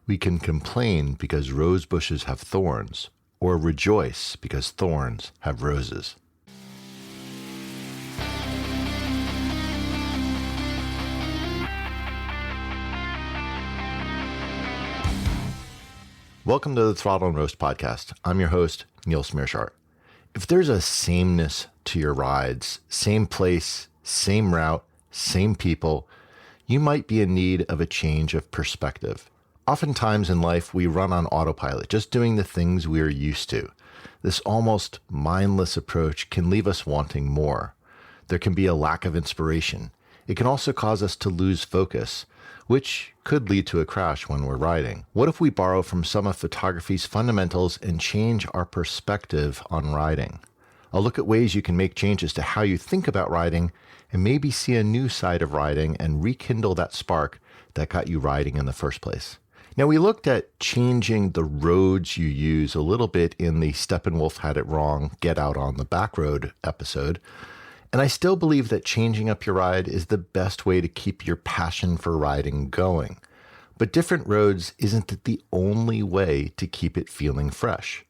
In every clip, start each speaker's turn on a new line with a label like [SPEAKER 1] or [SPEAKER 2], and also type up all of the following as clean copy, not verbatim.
[SPEAKER 1] We can complain because rose bushes have thorns, or rejoice because thorns have roses. Welcome to the Throttle and Roast podcast. I'm your host, Neil Smearshart. If there's a sameness to your rides, same place, same route, same people, you might be in need of a change of perspective. Oftentimes in life, we run on autopilot, just doing the things we're used to. This almost mindless approach can leave us wanting more. There can be a lack of inspiration. It can also cause us to lose focus, which could lead to a crash when we're riding. What if we borrow from some of photography's fundamentals and change our perspective on riding? I'll look at ways you can make changes to how you think about riding and maybe see a new side of riding and rekindle that spark that got you riding in the first place. Now, we looked at changing the roads you use a little bit in the Steppenwolf Had It Wrong, Get Out on the Back Road episode. And I still believe that changing up your ride is the best way to keep your passion for riding going. But different roads isn't the only way to keep it feeling fresh.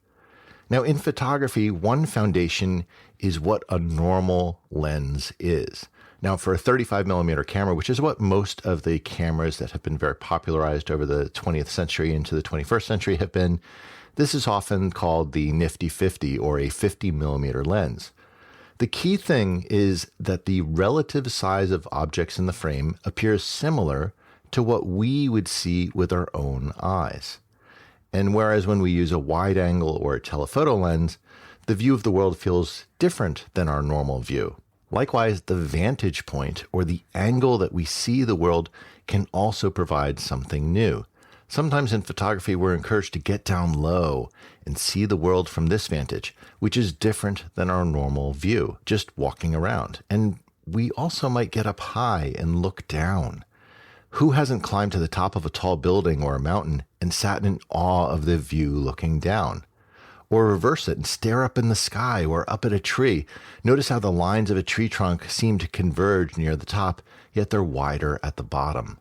[SPEAKER 1] Now, in photography, one foundation is what a normal lens is. Now, for a 35mm camera, which is what most of the cameras that have been very popularized over the 20th century into the 21st century have been, this is often called the nifty 50 or a 50mm lens. The key thing is that the relative size of objects in the frame appears similar to what we would see with our own eyes. And whereas when we use a wide angle or a telephoto lens, the view of the world feels different than our normal view. Likewise, the vantage point or the angle that we see the world can also provide something new. Sometimes in photography, we're encouraged to get down low and see the world from this vantage, which is different than our normal view, just walking around. And we also might get up high and look down. Who hasn't climbed to the top of a tall building or a mountain and sat in awe of the view looking down? Or reverse it and stare up in the sky or up at a tree. Notice how the lines of a tree trunk seem to converge near the top, yet they're wider at the bottom.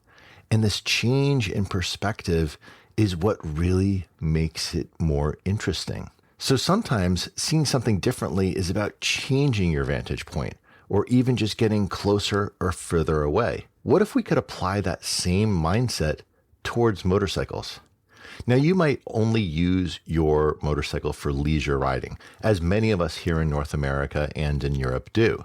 [SPEAKER 1] And this change in perspective is what really makes it more interesting. So sometimes seeing something differently is about changing your vantage point, or even just getting closer or further away. What if we could apply that same mindset towards motorcycles? Now, you might only use your motorcycle for leisure riding, as many of us here in North America and in Europe do.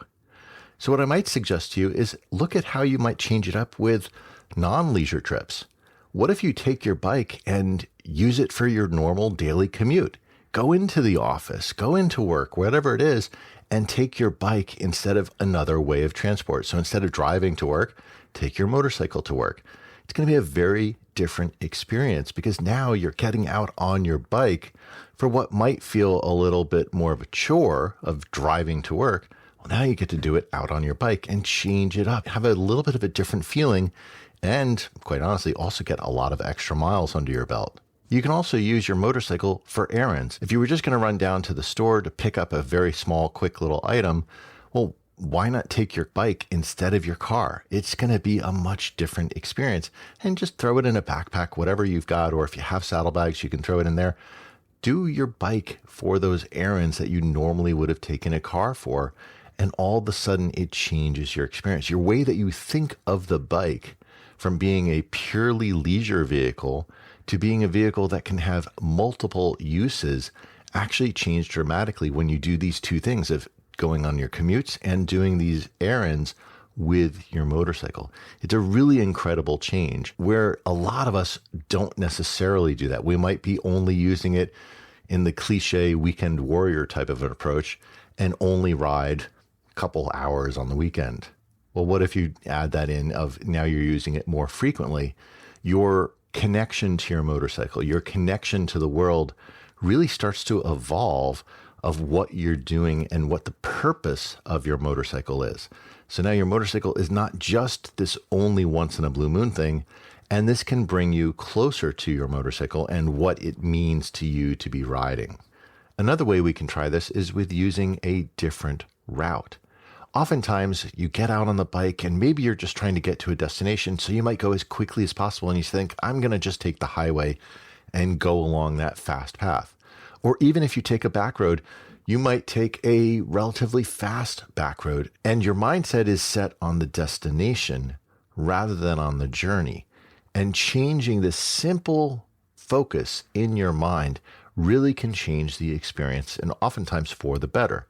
[SPEAKER 1] So what I might suggest to you is look at how you might change it up with non-leisure trips. What if you take your bike and use it for your normal daily commute? Go into the office, go into work, whatever it is, and take your bike instead of another way of transport. So instead of driving to work, take your motorcycle to work. It's going to be a very different experience because now you're getting out on your bike for what might feel a little bit more of a chore of driving to work. Well, now you get to do it out on your bike and change it up, have a little bit of a different feeling, and quite honestly, also get a lot of extra miles under your belt. You can also use your motorcycle for errands. If you were just going to run down to the store to pick up a very small, quick little item, well, why not take your bike instead of your car? It's going to be a much different experience. And just throw it in a backpack, whatever you've got, or if you have saddlebags, you can throw it in there. Do your bike for those errands that you normally would have taken a car for, and all of a sudden it changes your experience. Your way that you think of the bike from being a purely leisure vehicle to being a vehicle that can have multiple uses actually change dramatically when you do these two things of going on your commutes and doing these errands with your motorcycle. It's a really incredible change where a lot of us don't necessarily do that. We might be only using it in the cliche weekend warrior type of an approach and only ride a couple hours on the weekend. Well, what if you add that in of now you're using it more frequently? Your connection to your motorcycle, your connection to the world really starts to evolve of what you're doing and what the purpose of your motorcycle is. So now your motorcycle is not just this only once in a blue moon thing, and this can bring you closer to your motorcycle and what it means to you to be riding. Another way we can try this is with using a different route. Oftentimes you get out on the bike and maybe you're just trying to get to a destination. So you might go as quickly as possible and you think, I'm going to just take the highway and go along that fast path. Or even if you take a back road, you might take a relatively fast back road and your mindset is set on the destination rather than on the journey. And changing this simple focus in your mind really can change the experience, and oftentimes for the better.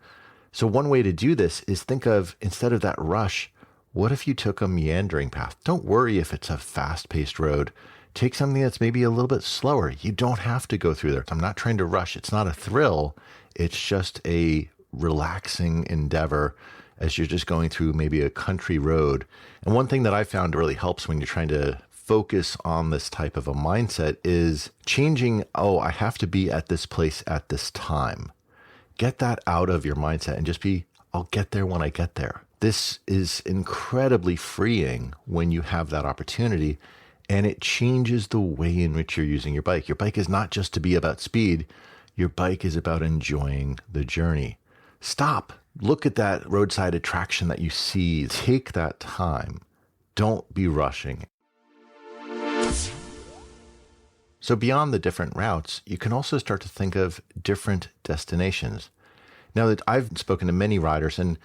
[SPEAKER 1] So one way to do this is think of, instead of that rush, what if you took a meandering path? Don't worry if it's a fast-paced road. Take something that's maybe a little bit slower. You don't have to go through there. I'm not trying to rush. It's not a thrill. It's just a relaxing endeavor as you're just going through maybe a country road. And one thing that I found really helps when you're trying to focus on this type of a mindset is changing, I have to be at this place at this time. Get that out of your mindset and just be, I'll get there when I get there. This is incredibly freeing when you have that opportunity, and it changes the way in which you're using your bike. Your bike is not just to be about speed. Your bike is about enjoying the journey. Stop. Look at that roadside attraction that you see. Take that time. Don't be rushing. So beyond the different routes, you can also start to think of different destinations. Now that I've spoken to many riders and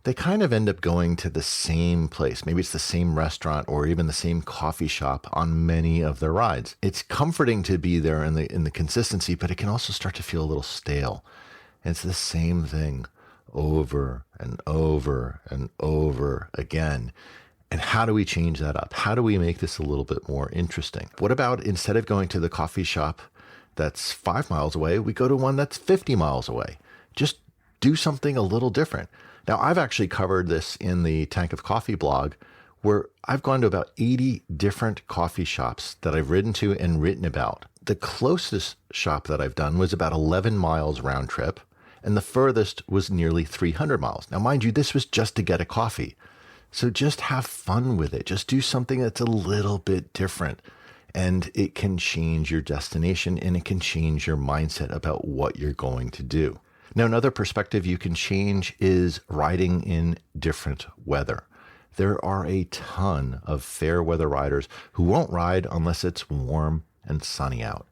[SPEAKER 1] they kind of end up going to the same place. Maybe it's the same restaurant or even the same coffee shop on many of their rides. It's comforting to be there in the consistency, but it can also start to feel a little stale. And it's the same thing over and over and over again. And how do we change that up? How do we make this a little bit more interesting? What about, instead of going to the coffee shop that's 5 miles away, we go to one that's 50 miles away? Just do something a little different. Now, I've actually covered this in the Tank of Coffee blog, where I've gone to about 80 different coffee shops that I've ridden to and written about. The closest shop that I've done was about 11 miles round trip, and the furthest was nearly 300 miles. Now, mind you, this was just to get a coffee. So just have fun with it. Just do something that's a little bit different, and it can change your destination and it can change your mindset about what you're going to do. Now, another perspective you can change is riding in different weather. There are a ton of fair weather riders who won't ride unless it's warm and sunny out.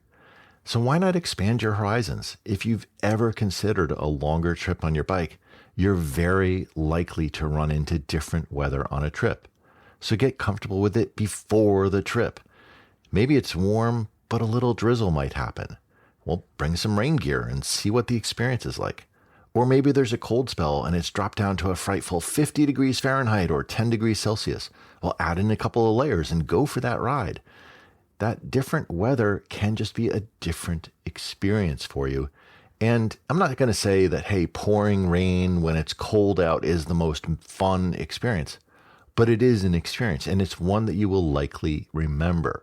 [SPEAKER 1] So why not expand your horizons? If you've ever considered a longer trip on your bike, you're very likely to run into different weather on a trip. So get comfortable with it before the trip. Maybe it's warm, but a little drizzle might happen. Well, bring some rain gear and see what the experience is like. Or maybe there's a cold spell and it's dropped down to a frightful 50 degrees Fahrenheit or 10 degrees Celsius. Well, add in a couple of layers and go for that ride. That different weather can just be a different experience for you. And I'm not going to say that, hey, pouring rain when it's cold out is the most fun experience, but it is an experience, and it's one that you will likely remember.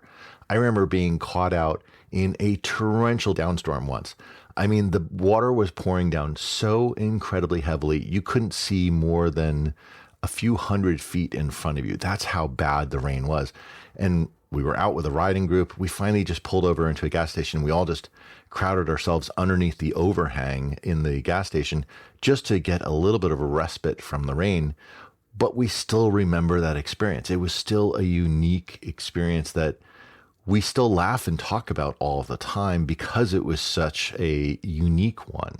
[SPEAKER 1] I remember being caught out in a torrential downstorm once. I mean, the water was pouring down so incredibly heavily, you couldn't see more than a few hundred feet in front of you. That's how bad the rain was. And we were out with a riding group. We finally just pulled over into a gas station. We all just crowded ourselves underneath the overhang in the gas station just to get a little bit of a respite from the rain. But we still remember that experience. It was still a unique experience that we still laugh and talk about all the time because it was such a unique one.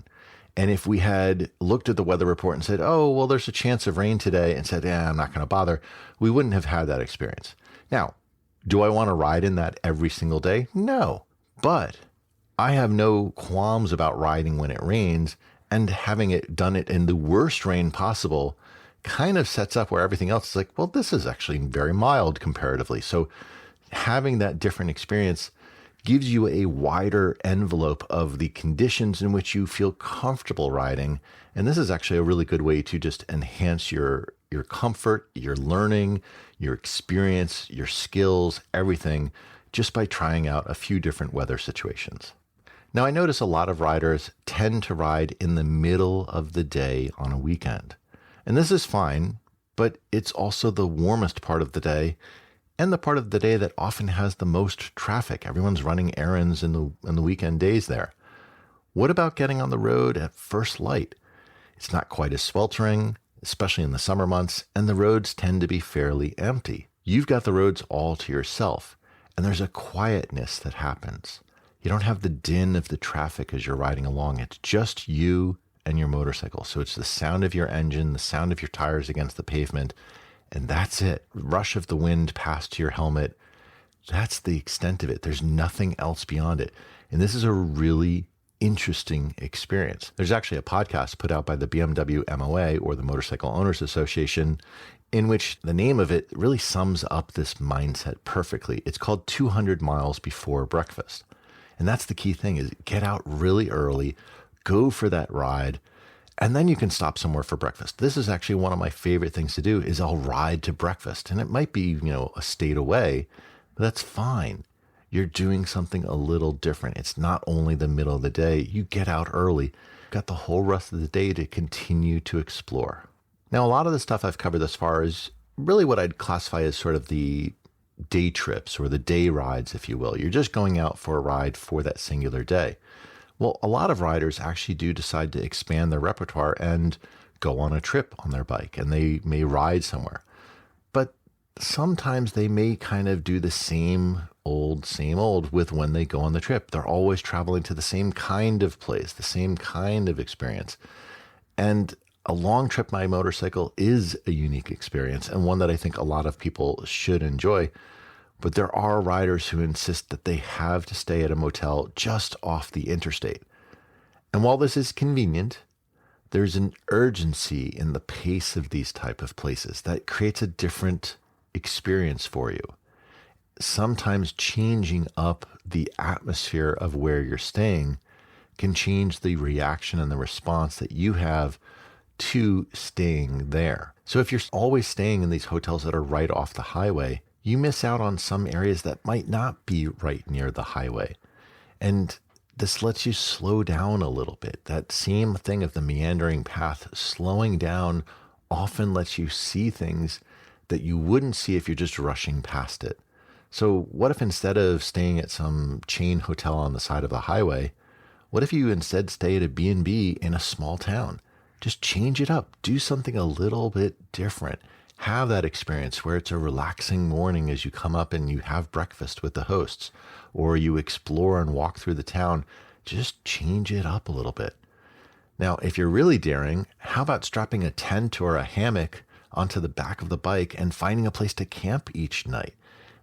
[SPEAKER 1] And if we had looked at the weather report and said, oh, well, there's a chance of rain today, and said, I'm not going to bother, we wouldn't have had that experience. Now, do I want to ride in that every single day? No, but I have no qualms about riding when it rains, and having it done it in the worst rain possible kind of sets up where everything else is like, well, this is actually very mild comparatively. So having that different experience gives you a wider envelope of the conditions in which you feel comfortable riding. And this is actually a really good way to just enhance your comfort, your learning, your experience, your skills, everything, just by trying out a few different weather situations. Now, I notice a lot of riders tend to ride in the middle of the day on a weekend. And this is fine, but it's also the warmest part of the day and the part of the day that often has the most traffic. Everyone's running errands in the weekend days there. What about getting on the road at first light? It's not quite as sweltering. especially in the summer months, and the roads tend to be fairly empty. You've got the roads all to yourself, and there's a quietness that happens. You don't have the din of the traffic as you're riding along. It's just you and your motorcycle. So it's the sound of your engine, the sound of your tires against the pavement, and that's it. Rush of the wind past your helmet. That's the extent of it. There's nothing else beyond it. And this is a really interesting experience. There's actually a podcast put out by the BMW MOA, or the Motorcycle Owners Association, in which the name of it really sums up this mindset perfectly. It's called 200 Miles Before Breakfast. And that's the key thing, is get out really early, go for that ride, and then you can stop somewhere for breakfast. This is actually one of my favorite things to do, is I'll ride to breakfast. And it might be, a state away, but that's fine. You're doing something a little different. It's not only the middle of the day. You get out early, got the whole rest of the day to continue to explore. Now, a lot of the stuff I've covered thus far is really what I'd classify as sort of the day trips, or the day rides, if you will. You're just going out for a ride for that singular day. Well, a lot of riders actually do decide to expand their repertoire and go on a trip on their bike, and they may ride somewhere. But sometimes they may kind of do the same old with when they go on the trip. They're always traveling to the same kind of place, the same kind of experience. And a long trip by motorcycle is a unique experience, and one that I think a lot of people should enjoy. But there are riders who insist that they have to stay at a motel just off the interstate. And while this is convenient, there's an urgency in the pace of these type of places that creates a different experience for you. Sometimes changing up the atmosphere of where you're staying can change the reaction and the response that you have to staying there. So if you're always staying in these hotels that are right off the highway, you miss out on some areas that might not be right near the highway. And this lets you slow down a little bit. That same thing of the meandering path, slowing down often lets you see things that you wouldn't see if you're just rushing past it. So what if instead of staying at some chain hotel on the side of the highway, what if you instead stay at a B&B in a small town? Just change it up. Do something a little bit different. Have that experience where it's a relaxing morning as you come up and you have breakfast with the hosts, or you explore and walk through the town. Just change it up a little bit. Now, if you're really daring, how about strapping a tent or a hammock onto the back of the bike and finding a place to camp each night?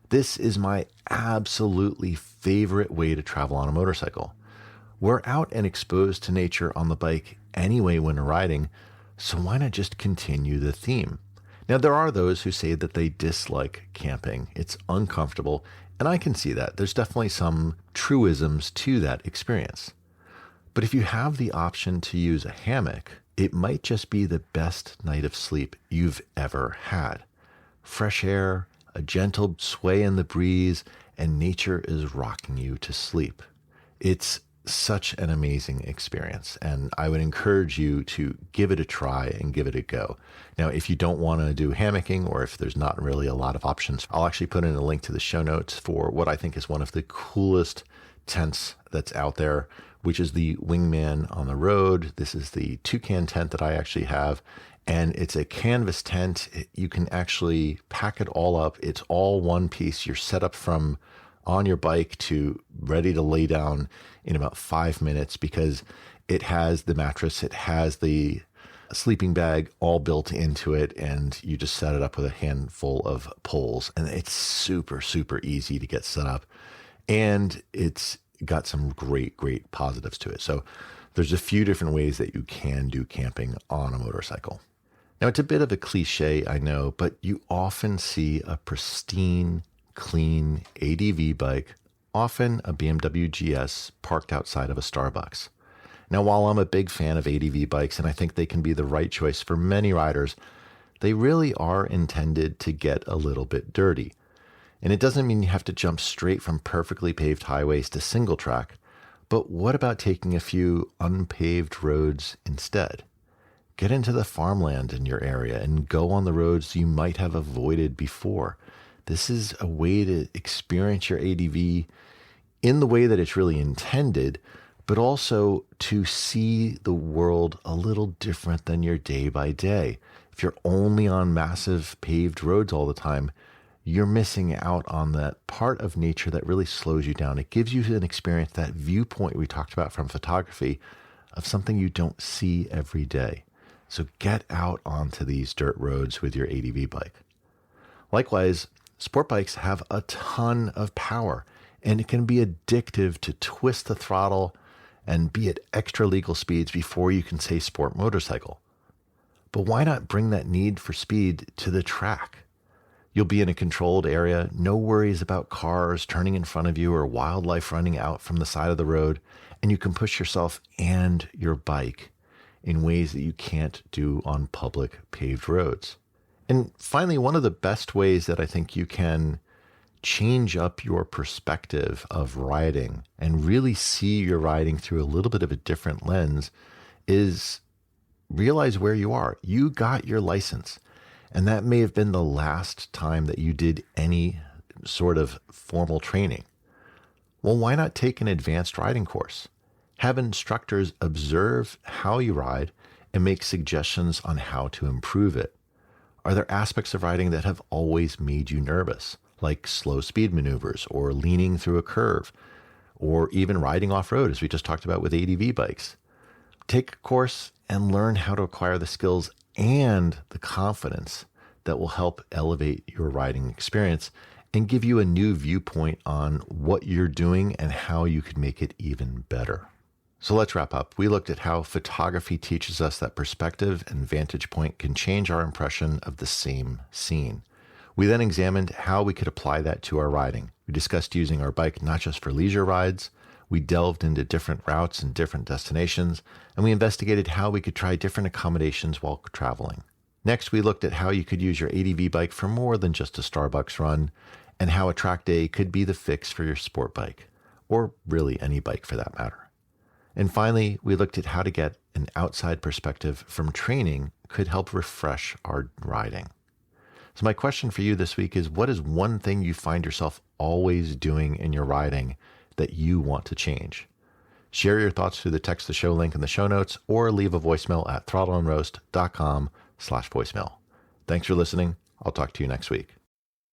[SPEAKER 1] This is my absolutely favorite way to travel on a motorcycle. We're out and exposed to nature on the bike anyway when riding, so why not just continue the theme? Now, there are those who say that they dislike camping. It's uncomfortable, and I can see that. There's definitely some truisms to that experience. But if you have the option to use a hammock, it might just be the best night of sleep you've ever had. Fresh air, a gentle sway in the breeze, and nature is rocking you to sleep. It's such an amazing experience, and I would encourage you to give it a try and give it a go. Now, if you don't want to do hammocking, or if there's not really a lot of options, I'll actually put in a link to the show notes for what I think is one of the coolest tents that's out there, which is the Wingman on the Road. This is the Toucan tent that I actually have, and it's a canvas tent. You can actually pack it all up. It's all one piece. You're set up from on your bike to ready to lay down in about 5 minutes, because it has the mattress, it has the sleeping bag all built into it, and you just set it up with a handful of poles, and it's super, super easy to get set up, and it's got some great positives to it. So there's a few different ways that you can do camping on a motorcycle. Now, it's a bit of a cliche, I know, but you often see a pristine, clean ADV bike, often a BMW GS, parked outside of a Starbucks. Now, while I'm a big fan of ADV bikes, and I think they can be the right choice for many riders, they really are intended to get a little bit dirty. And it doesn't mean you have to jump straight from perfectly paved highways to single track, but what about taking a few unpaved roads instead? Get into the farmland in your area and go on the roads you might have avoided before. This is a way to experience your ADV in the way that it's really intended, but also to see the world a little different than your day by day. If If you're only on massive paved roads all the time, you're missing out on that part of nature that really slows you down. It gives you an experience, that viewpoint we talked about from photography, of something you don't see every day. So get out onto these dirt roads with your ADV bike. Likewise, sport bikes have a ton of power, and it can be addictive to twist the throttle and be at extra legal speeds before you can say sport motorcycle. But why not bring that need for speed to the track? You'll be in a controlled area, no worries about cars turning in front of you or wildlife running out from the side of the road, and you can push yourself and your bike in ways that you can't do on public paved roads. And finally, one of the best ways that I think you can change up your perspective of riding and really see your riding through a little bit of a different lens is realize where you are. You got your license, and that may have been the last time that you did any sort of formal training. Well, why not take an advanced riding course? Have instructors observe how you ride and make suggestions on how to improve it. Are there aspects of riding that have always made you nervous, like slow speed maneuvers or leaning through a curve, or even riding off-road, as we just talked about with ADV bikes? Take a course and learn how to acquire the skills and the confidence that will help elevate your riding experience and give you a new viewpoint on what you're doing and how you could make it even better. So let's wrap up. We looked at how photography teaches us that perspective and vantage point can change our impression of the same scene. We then examined how we could apply that to our riding. We discussed using our bike not just for leisure rides. We delved into different routes and different destinations, and we investigated how we could try different accommodations while traveling. Next, we looked at how you could use your ADV bike for more than just a Starbucks run, and how a track day could be the fix for your sport bike, or really any bike for that matter. And finally, we looked at how to get an outside perspective from training could help refresh our riding. So my question for you this week is, what is one thing you find yourself always doing in your riding that you want to change? Share your thoughts through the text the show link in the show notes, or leave a voicemail at throttleandroast.com/voicemail. Thanks for listening. I'll talk to you next week.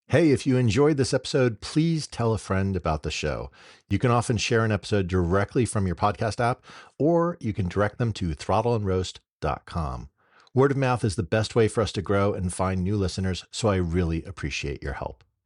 [SPEAKER 1] Hey, if you enjoyed this episode, please tell a friend about the show. You can often share an episode directly from your podcast app, or you can direct them to throttleandroast.com. Word of mouth is the best way for us to grow and find new listeners, so I really appreciate your help.